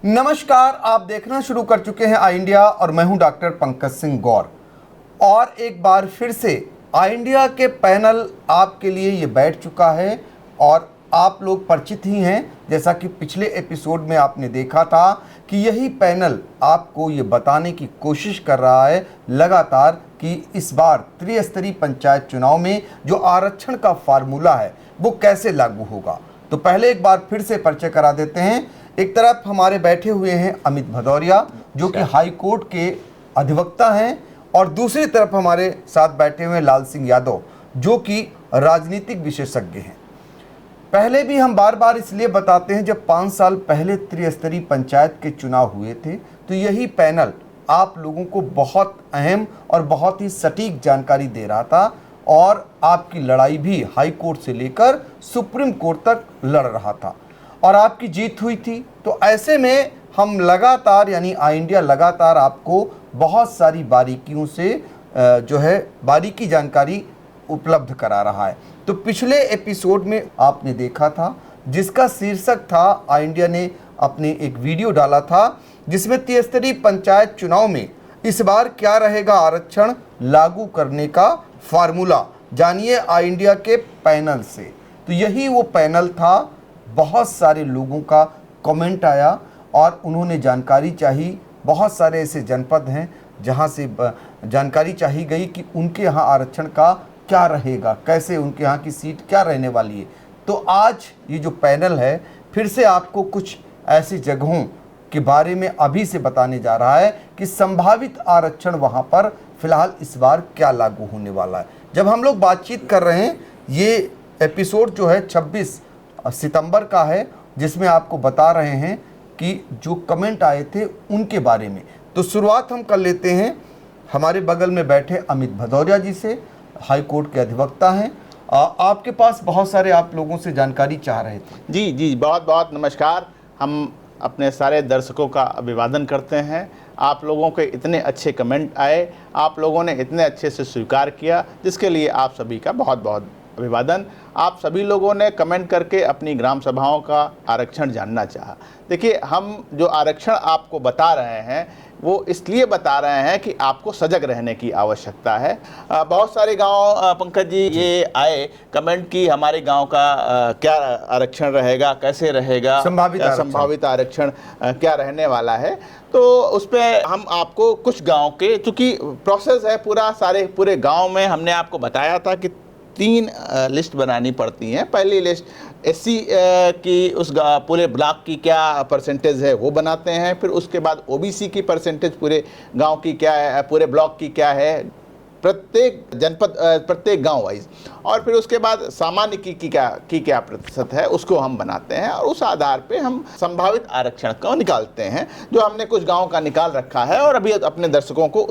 नमस्कार, आप देखना शुरू कर चुके हैं आई इंडिया और मैं हूं डॉक्टर पंकज सिंह गौर। और एक बार फिर से आई इंडिया के पैनल आपके लिए ये बैठ चुका है और आप लोग परिचित ही हैं। जैसा कि पिछले एपिसोड में आपने देखा था कि यही पैनल आपको ये बताने की कोशिश कर रहा है लगातार कि इस बार त्रिस्तरीय पंचायत चुनाव में जो आरक्षण का फार्मूला है वो कैसे लागू होगा। तो पहले एक बार फिर से परिचय करा देते हैं। एक तरफ हमारे बैठे हुए हैं अमित भदौरिया जो कि हाई कोर्ट के अधिवक्ता हैं, और दूसरी तरफ हमारे साथ बैठे हुए लाल सिंह यादव जो कि राजनीतिक विशेषज्ञ हैं। पहले भी हम बार बार इसलिए बताते हैं, जब 5 साल पहले त्रिस्तरीय पंचायत के चुनाव हुए थे तो यही पैनल आप लोगों को बहुत अहम और बहुत ही सटीक जानकारी दे रहा था और आपकी लड़ाई भी हाई कोर्ट से लेकर सुप्रीम कोर्ट तक लड़ रहा था और आपकी जीत हुई थी। तो ऐसे में हम लगातार यानी आई इंडिया लगातार आपको बहुत सारी बारीकियों से जो है बारीकी जानकारी उपलब्ध करा रहा है। तो पिछले एपिसोड में आपने देखा था जिसका शीर्षक था, आई इंडिया ने अपने एक वीडियो डाला था जिसमें त्रिस्तरीय पंचायत चुनाव में इस बार क्या रहेगा आरक्षण लागू करने का फार्मूला, जानिए आई इंडिया के पैनल से। तो यही वो पैनल था। बहुत सारे लोगों का कमेंट आया और उन्होंने जानकारी चाहिए। बहुत सारे ऐसे जनपद हैं जहां से जानकारी चाहिए गई कि उनके यहाँ आरक्षण का क्या रहेगा, कैसे उनके यहाँ की सीट क्या रहने वाली है। तो आज ये जो पैनल है फिर से आपको कुछ ऐसी जगहों के बारे में अभी से बताने जा रहा है कि संभावित आरक्षण वहाँ पर फिलहाल इस बार क्या लागू होने वाला है। जब हम लोग बातचीत कर रहे हैं, ये एपिसोड जो है 26 सितंबर का है, जिसमें आपको बता रहे हैं कि जो कमेंट आए थे उनके बारे में। तो शुरुआत हम कर लेते हैं हमारे बगल में बैठे अमित भदौरिया जी से, हाई कोर्ट के अधिवक्ता हैं। आपके पास बहुत सारे आप लोगों से जानकारी चाह रहे थे। जी, बहुत बहुत नमस्कार। हम अपने सारे दर्शकों का अभिवादन करते हैं। आप लोगों के इतने अच्छे कमेंट आए, आप लोगों ने इतने अच्छे से स्वीकार किया, जिसके लिए आप सभी का बहुत बहुत अभिवादन। आप सभी लोगों ने कमेंट करके अपनी ग्राम सभाओं का आरक्षण जानना चाहा। देखिए, हम जो आरक्षण आपको बता रहे हैं वो इसलिए बता रहे हैं कि आपको सजग रहने की आवश्यकता है। बहुत सारे गांव पंकज जी ये आए कमेंट की हमारे गांव का क्या आरक्षण रहेगा, कैसे रहेगा, संभावित आरक्षण क्या रहने वाला है। तो उस पर हम आपको कुछ गांव के, चूँकि प्रोसेस है पूरे गांव में हमने आपको बताया था कि 3 लिस्ट बनानी पड़ती हैं। पहली लिस्ट एससी की उस पूरे ब्लॉक की क्या परसेंटेज है वो बनाते हैं, फिर उसके बाद ओबीसी की परसेंटेज पूरे गांव की क्या है, पूरे ब्लॉक की क्या है, प्रत्येक जनपद प्रत्येक गांव वाइज, और फिर उसके बाद सामान्य की क्या प्रतिशत है उसको हम बनाते हैं और उस आधार पे हम संभावित आरक्षण को निकालते हैं, जो हमने कुछ गाँव का निकाल रखा है और अभी अपने दर्शकों को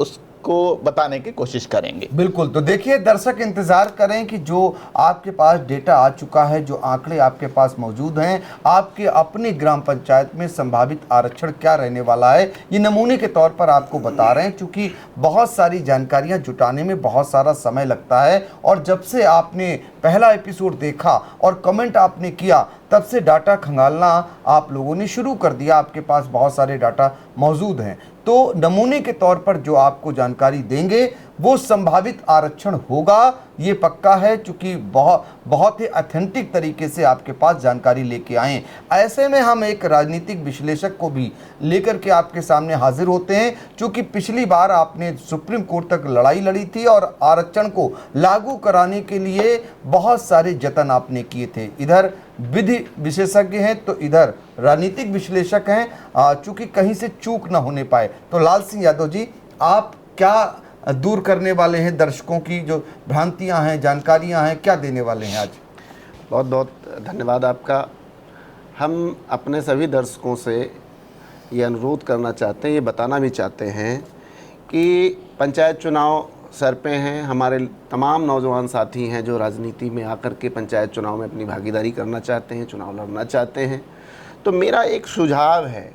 को बताने की कोशिश करेंगे। बिल्कुल। तो देखिए दर्शक, इंतजार करें कि जो आपके पास डेटा आ चुका है, जो आंकड़े आपके पास मौजूद हैं, आपके अपनी ग्राम पंचायत में संभावित आरक्षण क्या रहने वाला है, ये नमूने के तौर पर आपको बता रहे हैं। क्योंकि बहुत सारी जानकारियां जुटाने में बहुत सारा समय लगता है और जब से आपने पहला एपिसोड देखा और कमेंट आपने किया तब से डाटा खंगालना आप लोगों ने शुरू कर दिया। आपके पास बहुत सारे डाटा मौजूद हैं। तो नमूने के तौर पर जो आपको जानकारी देंगे वो संभावित आरक्षण होगा, ये पक्का है, क्योंकि बहुत ही ऑथेंटिक तरीके से आपके पास जानकारी लेके आए। ऐसे में हम एक राजनीतिक विश्लेषक को भी लेकर के आपके सामने हाजिर होते हैं, क्योंकि पिछली बार आपने सुप्रीम कोर्ट तक लड़ाई लड़ी थी और आरक्षण को लागू कराने के लिए बहुत सारे जतन आपने किए थे। इधर विधि विशेषज्ञ हैं तो इधर राजनीतिक विश्लेषक हैं, चूंकि कहीं से चूक ना होने पाए। तो लाल सिंह यादव जी, आप क्या दूर करने वाले हैं दर्शकों की जो भ्रांतियां हैं, जानकारियां हैं, क्या देने वाले हैं आज? बहुत बहुत धन्यवाद आपका। हम अपने सभी दर्शकों से ये अनुरोध करना चाहते हैं, ये बताना भी चाहते हैं कि पंचायत चुनाव सर पे हैं। हमारे तमाम नौजवान साथी हैं जो राजनीति में आकर के पंचायत चुनाव में अपनी भागीदारी करना चाहते हैं, चुनाव लड़ना चाहते हैं। तो मेरा एक सुझाव है,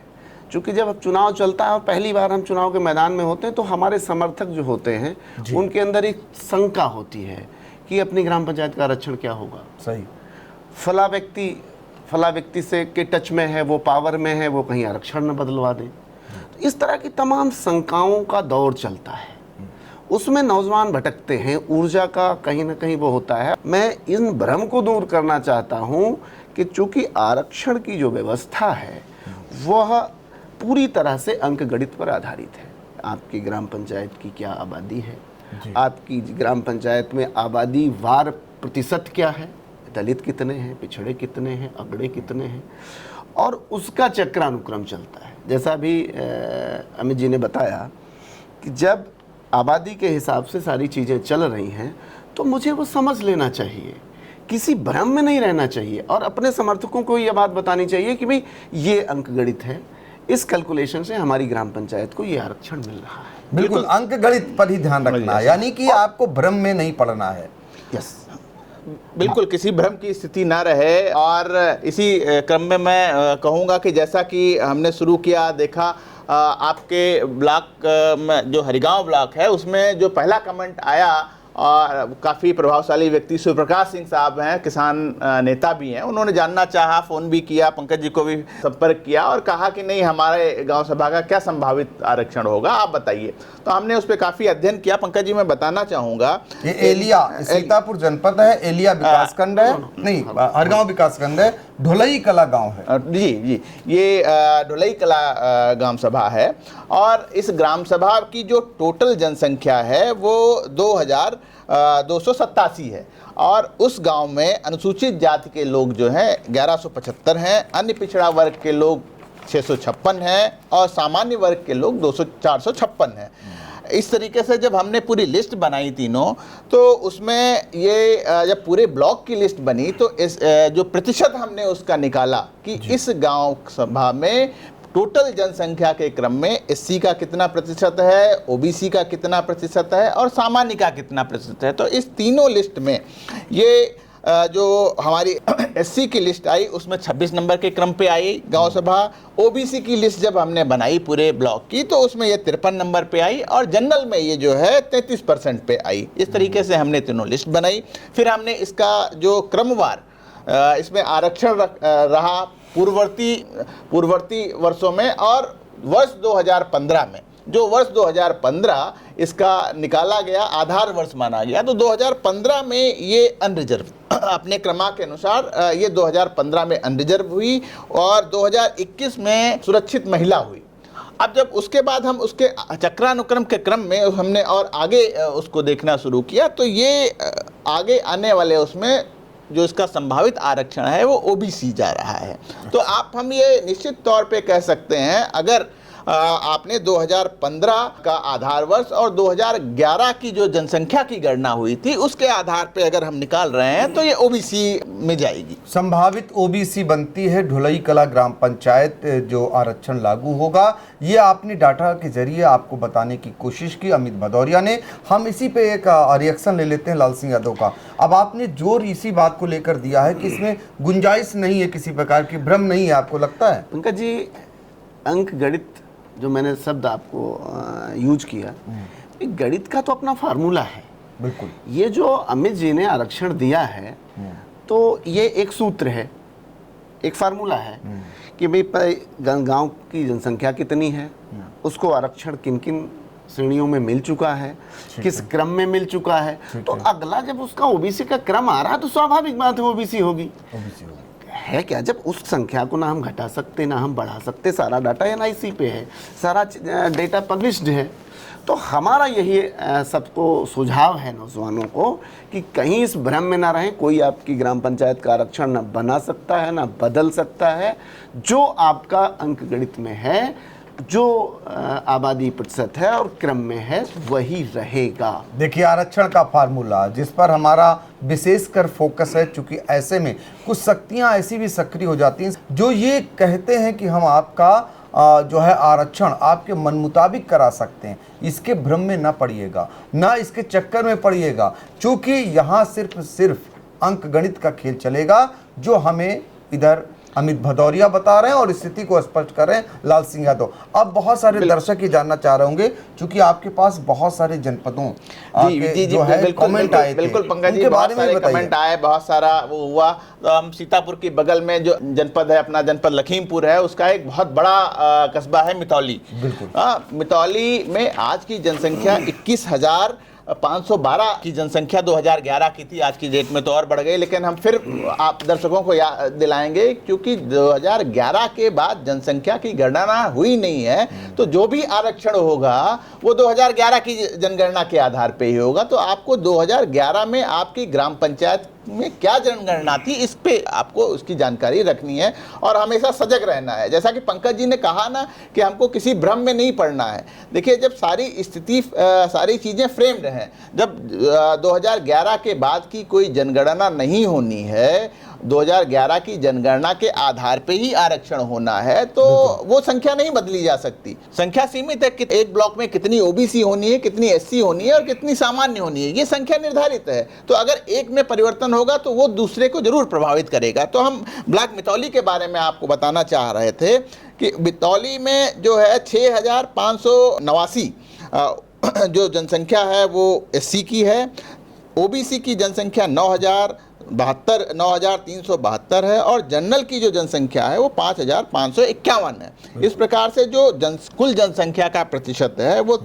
चूँकि जब अब चुनाव चलता है और पहली बार हम चुनाव के मैदान में होते हैं तो हमारे समर्थक जो होते हैं उनके अंदर एक शंका होती है कि अपनी ग्राम पंचायत का आरक्षण क्या होगा। सही। फला व्यक्ति फला व्यक्ति से के टच में है, वो पावर में है, वो कहीं आरक्षण न बदलवा दे। तो इस तरह की तमाम शंकाओं का दौर चलता है, उसमें नौजवान भटकते हैं, ऊर्जा का कहीं ना कहीं वो होता है। मैं इन भ्रम को दूर करना चाहता हूँ कि चूंकि आरक्षण की जो व्यवस्था है वह पूरी तरह से अंक गणित पर आधारित है। आपकी ग्राम पंचायत की क्या आबादी है, आपकी ग्राम पंचायत में आबादी वार प्रतिशत क्या है, दलित कितने हैं, पिछड़े कितने हैं, अगड़े कितने हैं, और उसका चक्रानुक्रम चलता है। जैसा अभी अमित जी ने बताया कि जब आबादी के हिसाब से सारी चीज़ें चल रही हैं तो मुझे वो समझ लेना चाहिए, किसी भ्रम में नहीं रहना चाहिए और अपने समर्थकों को ये बात बतानी चाहिए कि भाई ये अंक गणित है, इस कैलकुलेशन से हमारी ग्राम पंचायत को ये आरक्षण मिल रहा है। बिल्कुल अंक गणित पर ही ध्यान रखना है, यानी कि आपको भ्रम में नहीं पड़ना है। यस, बिल्कुल किसी भ्रम की स्थिति ना रहे। और इसी क्रम में मैं कहूँगा कि जैसा कि हमने शुरू किया, देखा आपके ब्लॉक में जो हरिगांव ब्लॉक है उसमें जो पहला कमेंट आया, और काफ़ी प्रभावशाली व्यक्ति सुप्रकाश सिंह साहब हैं, किसान नेता भी हैं, उन्होंने जानना चाहा, फ़ोन भी किया, पंकज जी को भी संपर्क किया और कहा कि नहीं हमारे गांव सभा का क्या संभावित आरक्षण होगा, आप बताइए। तो हमने उस पर काफ़ी अध्ययन किया। पंकज जी मैं बताना चाहूँगा, ये एलिया सीतापुर जनपद है, एलिया विकासखंड है, नहीं हरगांव विकासखंड है, ढोलई कला गांव है। जी जी, ये ढोलई कला ग्राम सभा है और इस ग्राम सभा की जो टोटल जनसंख्या है वो 2287 है और उस गांव में अनुसूचित जाति के लोग जो हैं 1175 हैं, अन्य पिछड़ा वर्ग के लोग 656 हैं और सामान्य वर्ग के लोग 456 हैं। इस तरीके से जब हमने पूरी लिस्ट बनाई तीनों, तो उसमें ये जब पूरे ब्लॉक की लिस्ट बनी तो इस जो प्रतिशत हमने उसका निकाला कि इस गांव सभा में टोटल जनसंख्या के क्रम में एससी का कितना प्रतिशत है, ओबीसी का कितना प्रतिशत है और सामान्य का कितना प्रतिशत है। तो इस तीनों लिस्ट में ये जो हमारी एससी की लिस्ट आई उसमें 26 नंबर के क्रम पे आई गांव सभा। ओबीसी की लिस्ट जब हमने बनाई पूरे ब्लॉक की तो उसमें ये 53 नंबर पे आई और जनरल में ये जो है 33% पे आई। इस तरीके से हमने तीनों लिस्ट बनाई। फिर हमने इसका जो क्रमवार इसमें आरक्षण रहा पूर्ववर्ती वर्षों में और वर्ष 2015 में, जो वर्ष 2015 इसका निकाला गया, आधार वर्ष माना गया, तो 2015 में ये अनरिजर्व अपने क्रमांक के अनुसार ये 2015 में अनरिजर्व हुई और 2021 में सुरक्षित महिला हुई। अब जब उसके बाद हम उसके चक्रानुक्रम के क्रम में हमने और आगे उसको देखना शुरू किया तो ये आगे आने वाले उसमें जो इसका संभावित आरक्षण है वो ओबीसी जा रहा है। तो हम ये निश्चित तौर पे कह सकते हैं, अगर आपने 2015 का आधार वर्ष और 2011 की जो जनसंख्या की गणना हुई थी उसके आधार पे अगर हम निकाल रहे हैं तो ये ओबीसी में जाएगी। संभावित ओबीसी बनती है ढोलई कला ग्राम पंचायत जो आरक्षण लागू होगा। ये आपने डाटा के जरिए आपको बताने की कोशिश की अमित भदौरिया ने। हम इसी पे एक रिएक्शन ले लेते हैं लाल सिंह यादव का। अब आपने जोर इसी बात को लेकर दिया है कि इसमें गुंजाइश नहीं है, किसी प्रकार की भ्रम नहीं है, आपको लगता है? पंकज जी, अंक गणित जो मैंने शब्द आपको यूज किया, गणित का तो अपना फार्मूला है। बिल्कुल। ये जो अमित जी ने आरक्षण दिया है तो ये एक सूत्र है, एक फार्मूला है कि भाई गांव की जनसंख्या कितनी है, उसको आरक्षण किन किन श्रेणियों में मिल चुका है, किस क्रम में मिल चुका है। तो अगला जब उसका ओबीसी का क्रम आ रहा है तो स्वाभाविक बात है ओबीसी होगी। है क्या, जब उस संख्या को ना हम घटा सकते ना हम बढ़ा सकते, सारा डाटा एनआईसी पे है, सारा डेटा पब्लिश्ड है। तो हमारा यही सबको सुझाव है नौजवानों को कि कहीं इस भ्रम में ना रहें। कोई आपकी ग्राम पंचायत का आरक्षण ना बना सकता है ना बदल सकता है। जो आपका अंक गणित में है, जो आबादी प्रतिशत है और क्रम में है, वही रहेगा। देखिए, आरक्षण का फार्मूला जिस पर हमारा विशेषकर फोकस है, चूंकि ऐसे में कुछ शक्तियां ऐसी भी सक्रिय हो जाती हैं जो ये कहते हैं कि हम आपका जो है आरक्षण आपके मन मुताबिक करा सकते हैं। इसके भ्रम में ना पड़िएगा, ना इसके चक्कर में पड़िएगा, चूंकि यहाँ सिर्फ अंक गणित का खेल चलेगा जो हमें इधर अमित भदौरिया बता रहे हैं और स्थिति को स्पष्ट कर रहे हैं लाल सिंह यादव। अब बहुत सारे दर्शक ये जानना चाह रहे होंगे, क्योंकि आपके पास बहुत सारे जनपदों के जो है कमेंट आए थे, बिल्कुल पंकज जी, उनके बहुत बारे में सारे बताइए। कमेंट आए, बहुत सारा वो हुआ। तो हम सीतापुर के बगल में जो जनपद है, अपना जनपद लखीमपुर है, उसका एक बहुत बड़ा कस्बा है मितौली। मितौली में आज की जनसंख्या 21,512 की जनसंख्या 2011 की थी। आज की डेट में तो और बढ़ गई, लेकिन हम फिर आप दर्शकों को याद दिलाएंगे, क्योंकि 2011 के बाद जनसंख्या की गणना हुई नहीं है, तो जो भी आरक्षण होगा वो 2011 की जनगणना के आधार पे ही होगा। तो आपको 2011 में आपकी ग्राम पंचायत में क्या जनगणना थी, इस पे आपको उसकी जानकारी रखनी है और हमेशा सजग रहना है। जैसा कि पंकज जी ने कहा ना कि हमको किसी भ्रम में नहीं पड़ना है। देखिए, जब सारी स्थिति सारी चीज़ें फ्रेम्ड हैं, जब 2011 के बाद की कोई जनगणना नहीं होनी है, 2011 की जनगणना के आधार पे ही आरक्षण होना है, तो वो संख्या नहीं बदली जा सकती। संख्या सीमित है कि एक ब्लॉक में कितनी ओबीसी होनी है, कितनी एससी होनी है और कितनी सामान्य होनी है, ये संख्या निर्धारित है। तो अगर एक में परिवर्तन होगा तो वो दूसरे को जरूर प्रभावित करेगा। तो हम ब्लॉक मितौली के बारे में आपको बताना चाह रहे थे कि मितौली में जो है 6,589 जो जनसंख्या है वो एससी की है, ओबीसी की जनसंख्या 9,372 है और जनरल की जो जनसंख्या है वो 5,551 है। इस प्रकार से जो कुल जनसंख्या का प्रतिशत है वो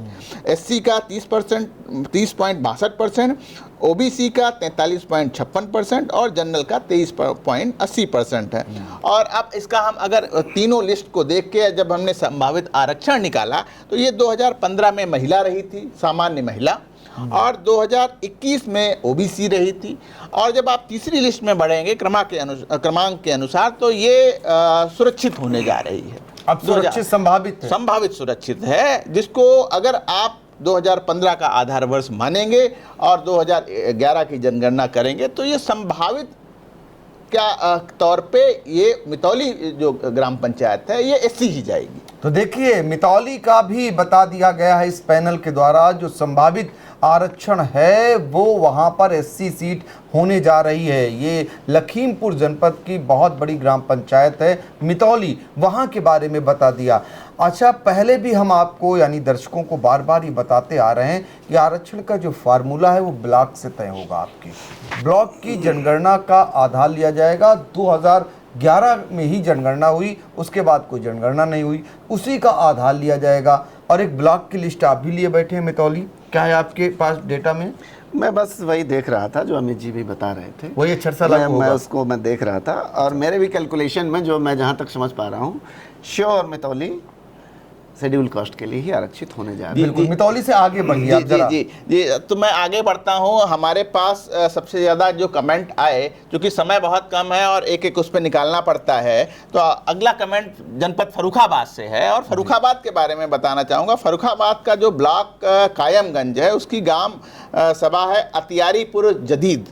एससी का 30.62%, ओबीसी का 43.56% और जनरल का 23.80% है। और अब इसका हम अगर तीनों लिस्ट को देख के जब हमने संभावित आरक्षण निकाला तो ये 2015 में महिला रही थी, सामान्य महिला, और 2021 में ओबीसी रही थी। और जब आप तीसरी लिस्ट में बढ़ेंगे क्रमांक के अनुसार तो ये सुरक्षित होने जा रही है। अब सुरक्षित संभावित सुरक्षित है, जिसको अगर आप 2015 का आधार वर्ष मानेंगे और 2011 की जनगणना करेंगे तो ये संभावित क्या तौर पे ये मितौली जो ग्राम पंचायत है ये एससी ही जाएगी। तो देखिए, मितौली का भी बता दिया गया है इस पैनल के द्वारा, जो संभावित आरक्षण है वो वहां पर एससी सीट होने जा रही है। ये लखीमपुर जनपद की बहुत बड़ी ग्राम पंचायत है मितौली, वहां के बारे में बता दिया। अच्छा, पहले भी हम आपको यानी दर्शकों को बार बार ये बताते आ रहे हैं कि आरक्षण का जो फार्मूला है वो ब्लॉक से तय होगा। आपके ब्लॉक की जनगणना का आधार लिया जाएगा। 2011 में ही जनगणना हुई, उसके बाद कोई जनगणना नहीं हुई, उसी का आधार लिया जाएगा। और एक ब्लॉक की लिस्ट आप भी लिए बैठे हैं मितौली, क्या है आपके पास डेटा में? मैं बस वही देख रहा था जो अमित जी भी बता रहे थे, वही अक्षरशः लागू मैं होगा। उसको मैं देख रहा था और मेरे भी कैलकुलेशन में जो मैं जहाँ तक समझ पा रहा हूँ, श्योर मितौली शेड्यूल कास्ट के लिए ही आरक्षित होने जा रही है। बिल्कुल, मितौली से आगे बढ़िए आप जरा। जी, तो मैं आगे बढ़ता हूँ। हमारे पास सबसे ज़्यादा जो कमेंट आए, क्योंकि समय बहुत कम है और एक एक उस पर निकालना पड़ता है, तो अगला कमेंट जनपद फर्रुखाबाद से है और फर्रुखाबाद के बारे में बताना चाहूँगा। फर्रुखाबाद का जो ब्लॉक कायमगंज है उसकी ग्राम सभा है अतियारीपुर जदीद।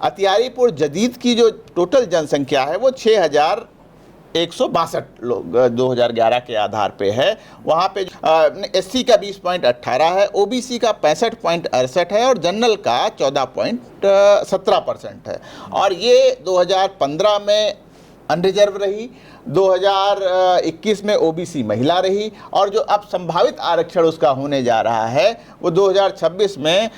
अतियारीपुर जदीद की जो टोटल जनसंख्या है वो 6,162 लोग 2011 के आधार पे है। वहाँ पे एससी का 20.18 है, ओबीसी का 65.68 है और जनरल का 14.17% है। और ये 2015 में अनरिजर्व रही, 2021 में ओबीसी महिला रही और जो अब संभावित आरक्षण उसका होने जा रहा है वो 2026 में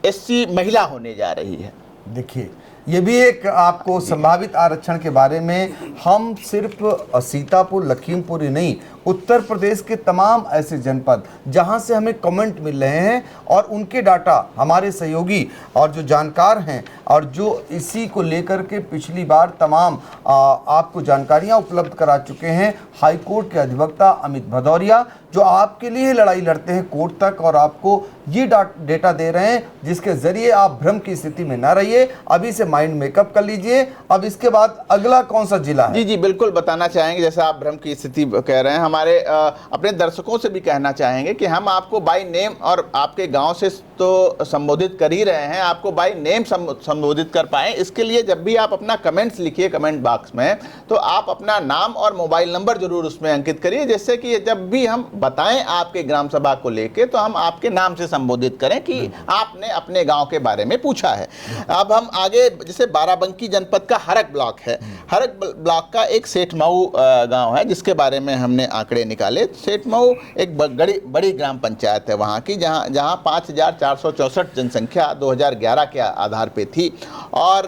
एससी महिला होने जा रही है। देखिए, ये भी एक आपको संभावित आरक्षण के बारे में हम सिर्फ सीतापुर लखीमपुर ही नहीं, उत्तर प्रदेश के तमाम ऐसे जनपद जहां से हमें कमेंट मिल रहे हैं और उनके डाटा हमारे सहयोगी और जो जानकार हैं और जो इसी को लेकर के पिछली बार तमाम आपको जानकारियां उपलब्ध करा चुके हैं हाई कोर्ट के अधिवक्ता अमित भदौरिया, जो आपके लिए लड़ाई लड़ते हैं कोर्ट तक और आपको ये डेटा दे रहे हैं जिसके जरिए आप भ्रम की स्थिति में ना रहिए। अभी से माइंड मेकअप कर लीजिए। अब इसके बाद अगला कौन सा जिला है? जी बिल्कुल बताना चाहेंगे। जैसे आप भ्रम की स्थिति कह रहे हैं, हमारे अपने दर्शकों से भी कहना चाहेंगे कि हम आपको बाय नेम और आपके गांव से तो संबोधित कर ही रहे हैं, आपको बाय नेम संबोधित कर पाएँ, इसके लिए जब भी आप अपना कमेंट्स लिखिए कमेंट बॉक्स में, तो आप अपना नाम और मोबाइल नंबर जरूर उसमें अंकित करिए, जिससे कि जब भी हम बताएं आपके ग्राम सभा को लेके तो हम आपके नाम से संबोधित करें कि आपने अपने गांव के बारे में पूछा है। अब हम आगे, जैसे बाराबंकी जनपद का हरक ब्लॉक है, हरक ब्लॉक का एक सेठमऊ गांव है जिसके बारे में हमने आंकड़े निकाले। सेठमऊ एक बड़ी ग्राम पंचायत है वहां की, जहां 5464 जनसंख्या 2011 के आधार पे थी और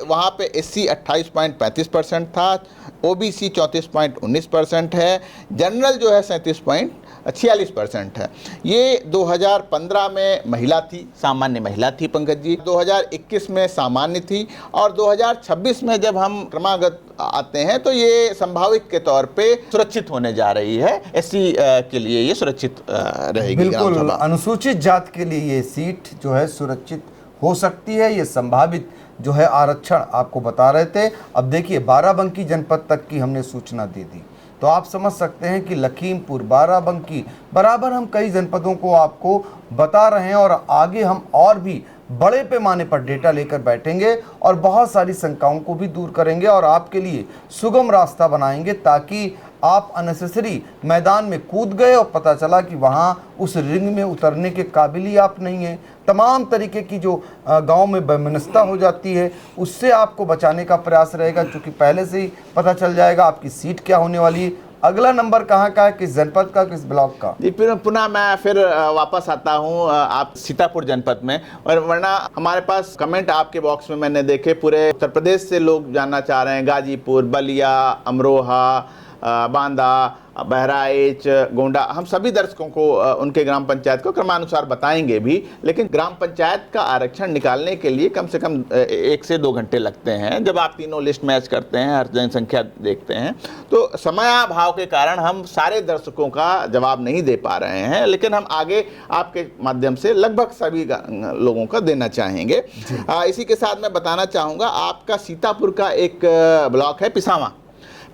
वहां पे SC 28.35% था, OBC 34.19% है, जनरल जो है 37.46% है। ये 2015 में महिला थी, सामान्य महिला थी पंकज जी, 2021 में सामान्य थी और 2026 में जब हम क्रमागत आते हैं तो ये संभावित के तौर पे सुरक्षित होने जा रही है। SC के लिए ये सुरक्षित रहेगी। बिल्कुल, अनुसूचित जात के लिए ये सीट जो है सुरक्षित हो सकती है, ये संभावित जो है आरक्षण आपको बता रहे थे। अब देखिए बाराबंकी जनपद तक की हमने सूचना दे दी, तो आप समझ सकते हैं कि लखीमपुर, बाराबंकी बराबर हम कई जनपदों को आपको बता रहे हैं और आगे हम और भी बड़े पैमाने पर डेटा लेकर बैठेंगे और बहुत सारी शंकाओं को भी दूर करेंगे और आपके लिए सुगम रास्ता बनाएंगे, ताकि आप अननेसेसरी मैदान में कूद गए और पता चला कि वहाँ उस रिंग में उतरने के काबिल ही आप नहीं हैं। तमाम तरीके की जो गांव में वैमनस्यता हो जाती है उससे आपको बचाने का प्रयास रहेगा, क्योंकि पहले से ही पता चल जाएगा आपकी सीट क्या होने वाली है। अगला नंबर कहाँ का है, किस जनपद का, किस ब्लॉक का? जी, पुनः मैं फिर वापस आता हूँ आप सीतापुर जनपद में, और वरना हमारे पास कमेंट आपके बॉक्स में मैंने देखे पूरे उत्तर प्रदेश से लोग जानना चाह रहे हैं, गाजीपुर, बलिया, अमरोहा, बांदा, बहराइच, गोंडा। हम सभी दर्शकों को उनके ग्राम पंचायत को क्रमानुसार बताएंगे भी, लेकिन ग्राम पंचायत का आरक्षण निकालने के लिए कम से कम 1 से 2 घंटे लगते हैं। जब आप तीनों लिस्ट मैच करते हैं, हर जनसंख्या देखते हैं, तो समयाभाव के कारण हम सारे दर्शकों का जवाब नहीं दे पा रहे हैं, लेकिन हम आगे आपके माध्यम से लगभग सभी लोगों का देना चाहेंगे। इसी के साथ मैं बताना चाहूँगा, आपका सीतापुर का एक ब्लॉक है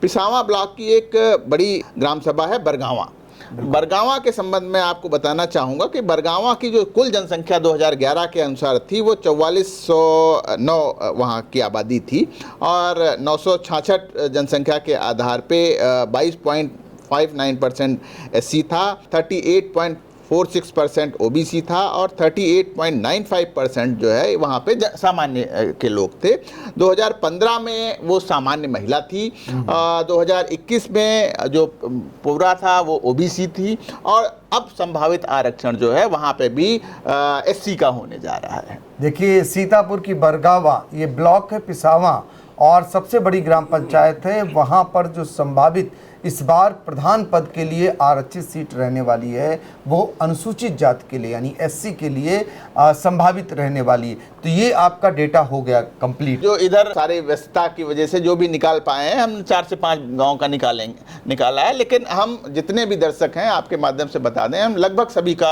पिसावा ब्लॉक की एक बड़ी ग्राम सभा है बरगावा के संबंध में आपको बताना चाहूँगा कि बरगावा की जो कुल जनसंख्या 2011 के अनुसार थी वो 4409 वहाँ की आबादी थी और 966 जनसंख्या के आधार पे 22.59% SC था, 38.46% OBC था और 38.95% जो है वहाँ पे सामान्य के लोग थे। 2015 में वो सामान्य महिला थी, 2021 में जो पूरा था वो OBC थी और अब संभावित आरक्षण जो है वहाँ पे भी SC का होने जा रहा है। देखिए सीतापुर की बरगावा ये ब्लॉक है पिसावा और सबसे बड़ी ग्राम पंचायत है। वहाँ पर जो संभावित इस बार प्रधान पद के लिए आरक्षित सीट रहने वाली है वो अनुसूचित जाति के लिए यानी SC के लिए संभावित रहने वाली है। तो ये आपका डेटा हो गया कंप्लीट। जो इधर सारी व्यस्तता की वजह से जो भी निकाल पाए हैं, हम 4 से 5 गांव का निकाला है, लेकिन हम जितने भी दर्शक हैं आपके माध्यम से बता दें, हम लगभग सभी का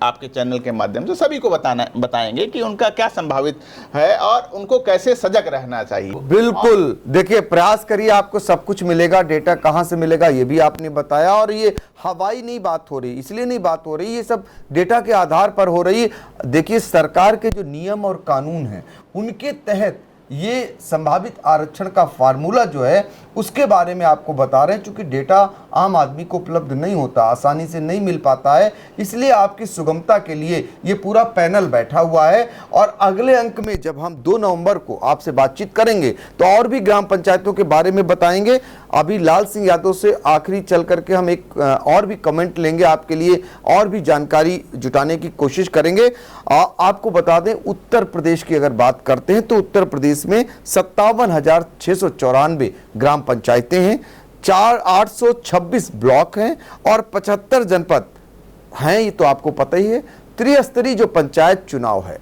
आपके चैनल के माध्यम से सभी को बताएंगे कि उनका क्या संभावित है और उनको कैसे सजग रहना चाहिए। बिल्कुल, देखिए प्रयास करिए, आपको सब कुछ मिलेगा। डेटा कहाँ से मिलेगा ये भी आपने बताया, और ये हवाई नहीं बात हो रही, इसलिए नहीं बात हो रही, ये सब डेटा के आधार पर हो रही है। देखिए सरकार के जो नियम और कानून हैं उनके तहत ये संभावित आरक्षण का फार्मूला जो है उसके बारे में आपको बता रहे हैं। चूंकि डेटा आम आदमी को उपलब्ध नहीं होता, आसानी से नहीं मिल पाता है, इसलिए आपकी सुगमता के लिए ये पूरा पैनल बैठा हुआ है। और अगले अंक में जब हम 2 नवंबर को आपसे बातचीत करेंगे तो और भी ग्राम पंचायतों के बारे में बताएंगे। अभी लाल सिंह यादव से आखिरी चल करके हम एक और भी कमेंट लेंगे, आपके लिए और भी जानकारी जुटाने की कोशिश करेंगे। आपको बता दें, उत्तर प्रदेश की अगर बात करते हैं तो उत्तर प्रदेश में 57,694 ग्राम पंचायतें हैं, 826 ब्लॉक हैं और 75 जनपद हैं। ये तो आपको पता ही है। त्रिस्तरीय जो पंचायत चुनाव है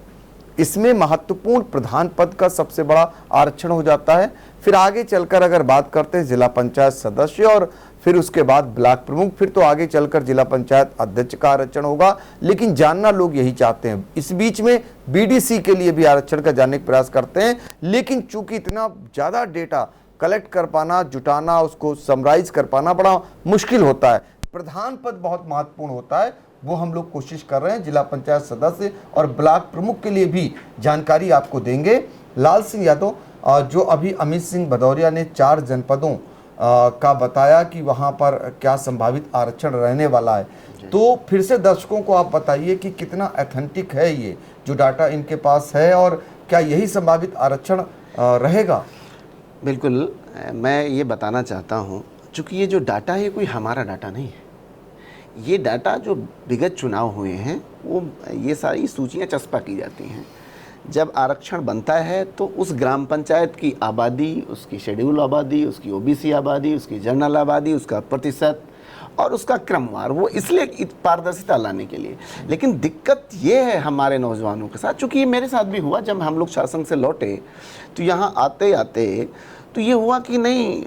इसमें महत्वपूर्ण प्रधान पद का सबसे बड़ा आरक्षण हो जाता है। फिर आगे चलकर अगर बात करते हैं जिला पंचायत सदस्य और फिर उसके बाद ब्लॉक प्रमुख, फिर तो आगे चलकर जिला पंचायत अध्यक्ष का आरक्षण होगा। लेकिन जानना लोग यही चाहते हैं। इस बीच में BDC के लिए भी आरक्षण का जानने का प्रयास करते हैं, लेकिन चूंकि इतना ज़्यादा डेटा कलेक्ट कर पाना, जुटाना, उसको समराइज कर पाना बड़ा मुश्किल होता है। प्रधान पद बहुत महत्वपूर्ण होता है, वो हम लोग कोशिश कर रहे हैं। जिला पंचायत सदस्य और ब्लॉक प्रमुख के लिए भी जानकारी आपको देंगे। लाल सिंह यादव, जो अभी अमित सिंह भदौरिया ने 4 जनपदों का बताया कि वहाँ पर क्या संभावित आरक्षण रहने वाला है, तो फिर से दर्शकों को आप बताइए कि कितना ऑथेंटिक है ये जो डाटा इनके पास है, और क्या यही संभावित आरक्षण रहेगा? बिल्कुल, मैं ये बताना चाहता हूँ, चूँकि ये जो डाटा है कोई हमारा डाटा नहीं है। ये डाटा जो विगत चुनाव हुए हैं वो ये सारी सूचियाँ चस्पा की जाती हैं। जब आरक्षण बनता है तो उस ग्राम पंचायत की आबादी, उसकी शेड्यूल आबादी, उसकी ओबीसी आबादी, उसकी जनरल आबादी, उसका प्रतिशत और उसका क्रमवार, वो इसलिए पारदर्शिता लाने के लिए। लेकिन दिक्कत ये है हमारे नौजवानों के साथ, चूँकि ये मेरे साथ भी हुआ, जब हम लोग शासन से लौटे तो यहाँ आते आते तो ये हुआ कि नहीं,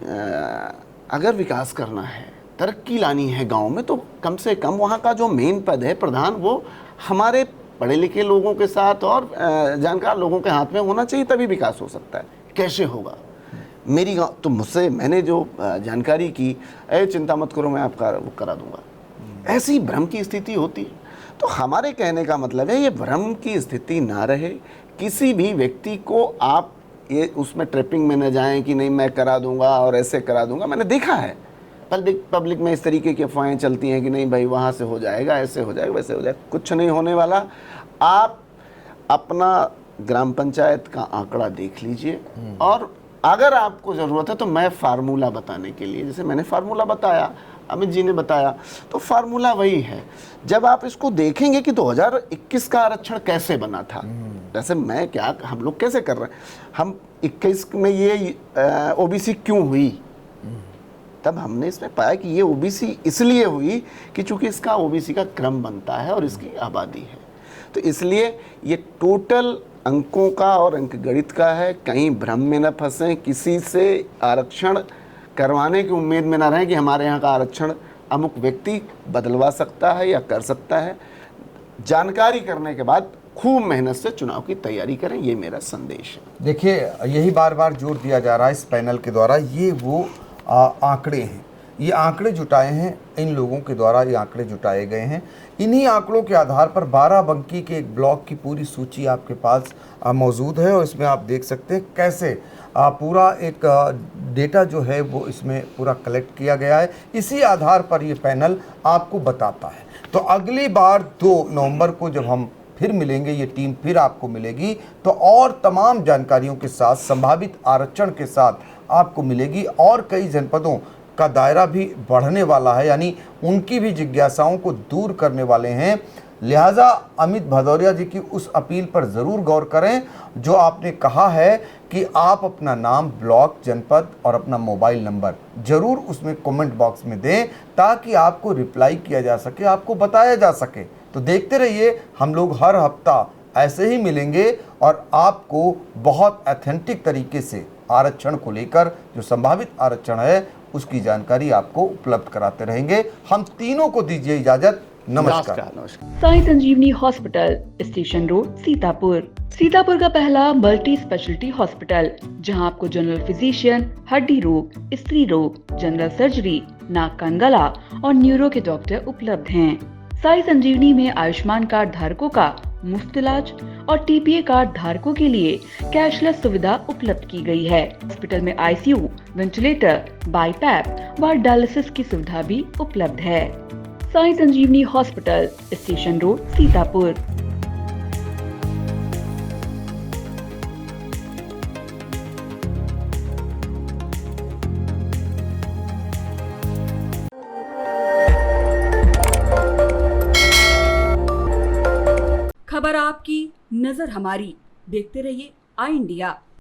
अगर विकास करना है, तरक्की लानी है गांव में, तो कम से कम वहाँ का जो मेन पद है प्रधान, वो हमारे पढ़े लिखे लोगों के साथ और जानकार लोगों के हाथ में होना चाहिए, तभी विकास हो सकता है। कैसे होगा? मेरी गाँव तो मुझसे मैंने जो जानकारी की, चिंता मत करो, मैं आपका वो करा दूंगा, ऐसी भ्रम की स्थिति होती है। तो हमारे कहने का मतलब है ये भ्रम की स्थिति ना रहे। किसी भी व्यक्ति को आप ये उसमें ट्रैपिंग में न जाएं कि नहीं मैं करा दूंगा और ऐसे करा दूंगा। मैंने देखा है पब्लिक में इस तरीके की अफवाहें चलती हैं कि नहीं भाई वहाँ से हो जाएगा, ऐसे हो जाएगा, वैसे हो जाएगा। कुछ नहीं होने वाला। आप अपना ग्राम पंचायत का आंकड़ा देख लीजिए, और अगर आपको ज़रूरत है तो मैं फार्मूला बताने के लिए, जैसे मैंने फार्मूला बताया, अमित जी ने बताया, तो फार्मूला वही है। जब आप इसको देखेंगे कि 2021 का आरक्षण कैसे बना था, जैसे मैं क्या हम लोग कैसे कर रहे हैं, हम 21 में ये ओबीसी क्यों हुई, तब हमने इसमें पाया कि ये ओबीसी इसलिए हुई कि चूंकि इसका ओबीसी का क्रम बनता है और इसकी आबादी है, तो इसलिए ये टोटल अंकों का और अंक गणित का है। कहीं भ्रम में न फंसें, किसी से आरक्षण करवाने की उम्मीद में ना रहें कि हमारे यहाँ का आरक्षण अमुक व्यक्ति बदलवा सकता है या कर सकता है। जानकारी करने के बाद खूब मेहनत से चुनाव की तैयारी करें, ये मेरा संदेश है। देखिए, यही बार बार जोर दिया जा रहा है इस पैनल के द्वारा, ये वो आंकड़े हैं, ये आंकड़े जुटाए हैं, इन लोगों के द्वारा ये आंकड़े जुटाए गए हैं। इन्हीं आंकड़ों के आधार पर बाराबंकी के एक ब्लॉक की पूरी सूची आपके पास मौजूद है, और इसमें आप देख सकते हैं कैसे पूरा एक डेटा जो है वो इसमें पूरा कलेक्ट किया गया है। इसी आधार पर ये पैनल आपको बताता है। तो अगली बार 2 नवंबर को जब हम फिर मिलेंगे, ये टीम फिर आपको मिलेगी, तो और तमाम जानकारियों के साथ, संभावित आरक्षण के साथ आपको मिलेगी, और कई जनपदों का दायरा भी बढ़ने वाला है, यानी उनकी भी जिज्ञासाओं को दूर करने वाले हैं। लिहाजा अमित भदौरिया जी की उस अपील पर ज़रूर गौर करें जो आपने कहा है कि आप अपना नाम, ब्लॉक, जनपद और अपना मोबाइल नंबर ज़रूर उसमें कमेंट बॉक्स में दें, ताकि आपको रिप्लाई किया जा सके, आपको बताया जा सके। तो देखते रहिए, हम लोग हर हफ्ता ऐसे ही मिलेंगे और आपको बहुत ऑथेंटिक तरीके से आरक्षण को लेकर, जो संभावित आरक्षण है, उसकी जानकारी आपको उपलब्ध कराते रहेंगे। हम तीनों को दीजिए इजाजत। नमस्कार। Sai Sanjeevani hospital, station road, Sitapur. Sitapur का पहला मल्टी स्पेशलिटी हॉस्पिटल, जहां आपको जनरल फिजिशियन, हड्डी रोग, स्त्री रोग, जनरल सर्जरी, नाक कान गला और न्यूरो के डॉक्टर उपलब्ध हैं। साई संजीवनी में आयुष्मान कार्ड धारकों का मुफ्त इलाज और टीपीए कार्ड धारकों के लिए कैशलेस सुविधा उपलब्ध की गई है। हॉस्पिटल में आईसीयू, वेंटिलेटर, बाईपैप व डायलिसिस की सुविधा भी उपलब्ध है। Sai Sanjeevani hospital, station road, Sitapur. खबर आपकी, नजर हमारी। देखते रहिए आई इंडिया।